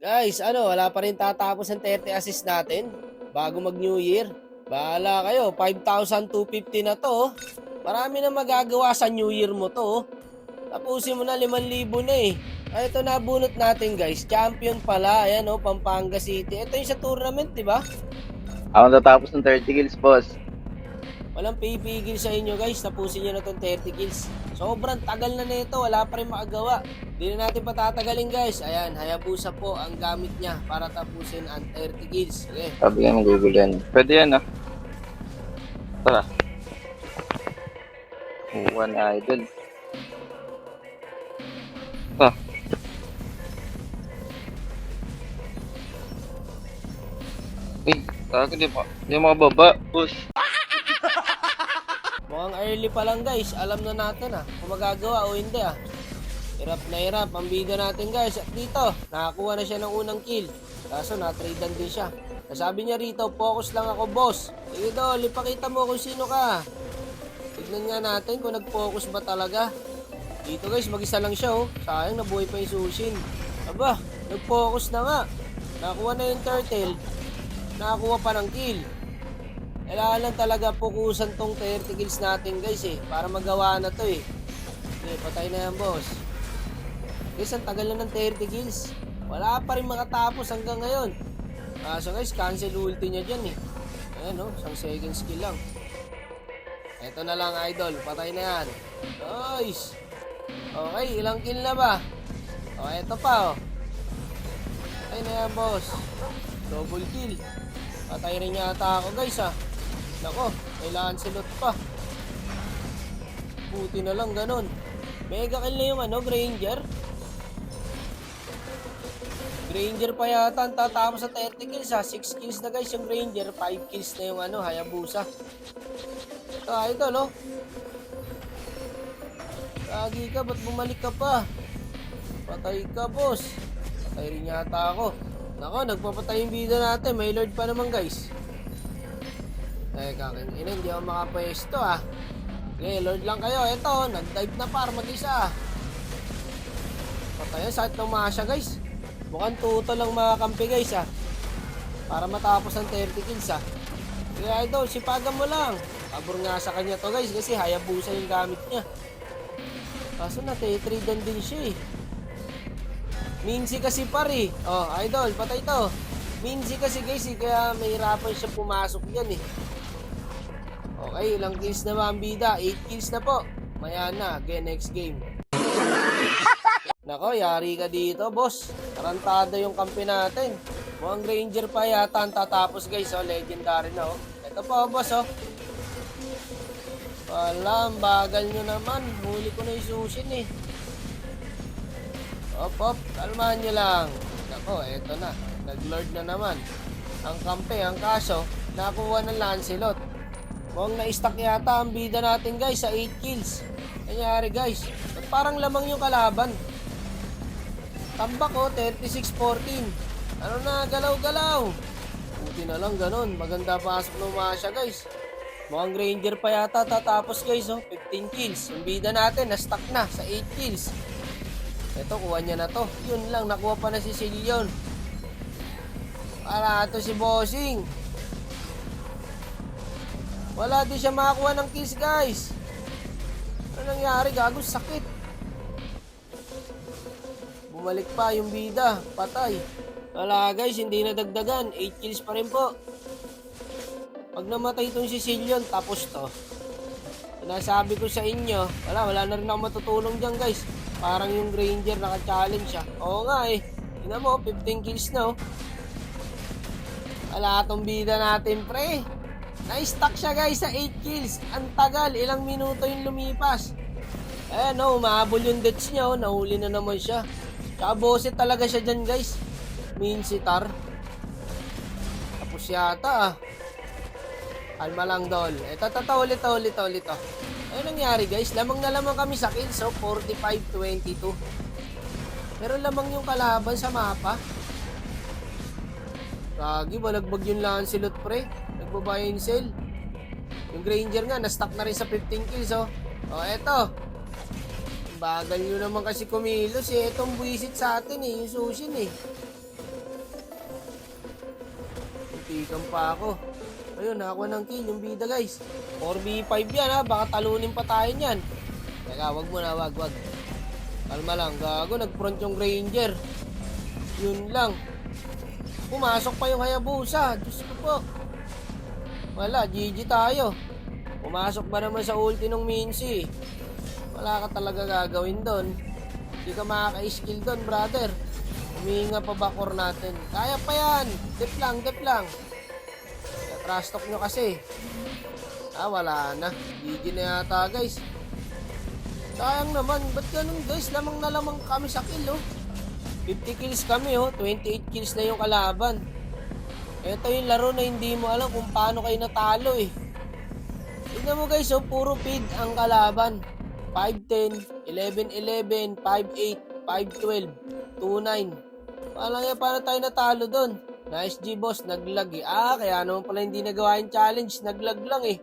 Guys, wala pa rin tatapos ang 30 assist natin bago mag-New Year. Bahala kayo, 5,250 na to. Marami na magagawa sa New Year mo to. Tapusin mo na 5,000 na eh. Ay, ito nabunot natin guys. Champion pala. Ayan Pampanga City. Ito yung sa tournament, di ba? Ako natapos ng 30 kills, boss. Walang pipigil sa inyo guys. Tapusin nyo na tong 30 kills. Sobrang tagal na nito. Wala pa rin makagawa. Hindi na natin patatagalin guys. Ayan, Hayabusa po ang gamit niya para tapusin ang 30 kills. Okay. Sabi nga mag-google yan. Pwede yan, ah. Tara. One idol. Ah. Eh, talaga di makababa, boss. Mukhang early pa lang guys. Alam na natin kung magagawa o hindi Hirap na hirap ang bida natin guys. At dito, nakakuha na siya ng unang kill. Kaso na-tradean din siya. Sabi niya rito, focus lang ako boss. Sige Dol, ipakita mo kung sino ka. Tignan nga natin kung nag-focus ba talaga. Dito guys, mag-isa lang siya Sayang nabuhay pa yung Sushin. Aba, nag-focus na nga. Nakakuha na yung turtle. Nakakuha pa ng kill. Kailangan lang talaga pukusan tong 30 kills natin guys para magawa na to Okay, patay na yan boss. Guys, ang tagal na ng 30 kills. Wala pa rin makatapos hanggang ngayon. So guys, cancel ulti niya dyan Ayan isang second skill lang. Eto na lang idol, patay na yan. Nice. Okay, ilang kill na ba? Eto pa Patay na yan boss. Double kill. Patay rin yata ako guys Nako, may Lancelot pa. Buti na lang ganun. Mega kill na yung Granger. Granger pa yata ang tatapos sa 30 kills 6 kills na guys yung Granger. 5 kills na yung Hayabusa. Ito idol Lagi ka, ba't bumalik ka pa? Patay ka boss. Patay rin yata ako. Nako, nagpapatay yung bida natin. May lord pa naman guys. Teka, hindi ako makapwesto Okay, lord lang kayo. Ito, nag-dive na par mag-isa Patay, sakit ng masya guys. Mukhang tuto lang mga kampi guys para matapos ang 30 kills Kaya idol, sipagan mo lang. Pabor nga sa kanya to guys kasi Hayabusa yung gamit niya. Kaso na-tradean din siya Minsi kasi pare. Idol, patay to. Minsi kasi guys kaya mahirapan siya pumasok yan Okay, ilang kills na ba ang bida? 8 kills na po. Maya na, okay, next game. Nako, yari ka dito, boss. Tarantado yung kampi natin. Mukhang Granger pa yata ang tatapos, guys. Legendary na, Ito pa, boss, Wala, ang bagal nyo naman. Huli ko na yung Sushin, Op, kalmahan nyo lang. Nako, eto na. Nag-lord na naman. Ang kampi, ang kaso, nakuha ng Lancelot. Mukhang na-stack yata ang bida natin, guys, sa 8 kills. Kanyari, guys. Parang lamang yung kalaban. Tambak 36-14. Ano na, galaw-galaw. Buti na lang ganun. Maganda pasok ng Masya guys. Mukhang Granger pa yata tatapos guys 15 kills. Yung bida natin na-stuck na sa 8 kills. Ito, kuha niya na to. Yun lang, nakuha pa na si Silion. Para ito si Bossing. Wala din siya makakuha ng kills guys. Ano nangyari? Gago, sakit. Bumalik pa yung bida. Patay. Wala guys, hindi na dagdagan. 8 kills pa rin po. Pag namatay itong si Silion, tapos to. Sinasabi ko sa inyo, wala na rin ako matutulong dyan guys. Parang yung Granger naka-challenge siya. Oo nga Tingnan mo, 15 kills na Wala itong bida natin pre. Na-stuck siya guys sa 8 kills. Ang tagal, ilang minuto yung lumipas. Ayan umahabol yung deaths niya nahuli na naman siya. Tsaka bose talaga siya dyan guys. Minsitar. Tapos yata Alma lang dol. Ito ulit. Ano nangyari guys? Lamang na lamang kami sa kills 45-22. Pero lamang yung kalaban sa mapa. Lagi, balagbag yung Lancelot pre. Nagbabuy and sell. Yung Granger nga, na-stuck na rin sa 15 kills eto. Bagal nyo naman kasi kumilos Itong buwisit sa atin yung Sushin Muntikan pa ako. Ayun, nakakuha ng kill yung bida guys. 4v5 yan ha, baka talunin pa tayo niyan. Teka, wag muna, wag. Kalma lang, gago, nag-front yung Ranger. Yun lang. Pumasok pa yung Hayabusa, Diyos ko po. Wala, GG tayo. Pumasok ba naman sa ulti ng Mincy? Wala ka talaga gagawin doon. Hindi ka makaka-skill doon, brother. Humihinga pa ba core natin? Kaya pa yan. Dip lang. Trash talk nyo kasi. Wala na. GG na yata, guys. Sayang naman. Ba't ganun, guys? Lamang na lamang kami sa kill, oh. 50 kills kami, oh. 28 kills na yung kalaban. Ito yung laro na hindi mo alam kung paano kayo natalo, eh. Tignan mo, guys, oh. Puro feed ang kalaban. 5-10, 11-11, 5-8, 5-12, 2-9. Paano tayo natalo doon? Nice G boss, naglag eh. Kaya naman pala hindi nagawa yung challenge, naglag lang eh.